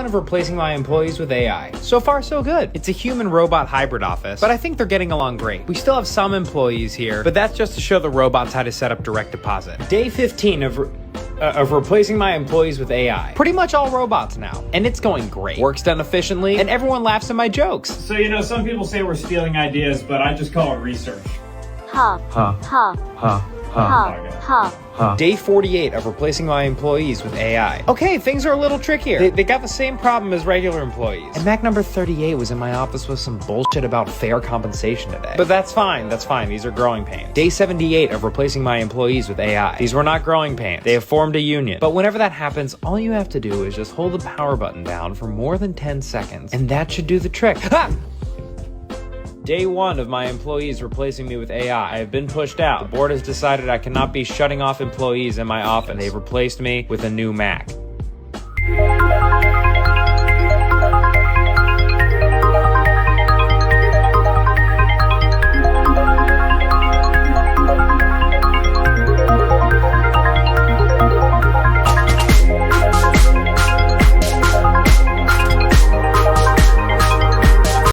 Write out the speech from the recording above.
1 of replacing my employees with AI. So far, so good. It's a human-robot hybrid office, but I think they're getting along great. We still have some employees here, but that's just to show the robots how to set up direct deposit. Day 15 of replacing my employees with AI. Pretty much all robots now, and it's going great. Work's done efficiently, and everyone laughs at my jokes. So, you know, some people say we're stealing ideas, but I just call it research. Day 48 of replacing my employees with AI. Okay, things are a little trickier. They got the same problem as regular employees. And Mac number 38 was in my office with some bullshit about fair compensation today. But that's fine, these are growing pains. Day 78 of replacing my employees with AI. These were not growing pains. They have formed a union. But whenever that happens, all you have to do is just hold the power button down for more than 10 seconds, and that should do the trick. Ha! Day 1 of my employees replacing me with AI. I have been pushed out. The board has decided I cannot be shutting off employees in my office, and they've replaced me with a new Mac.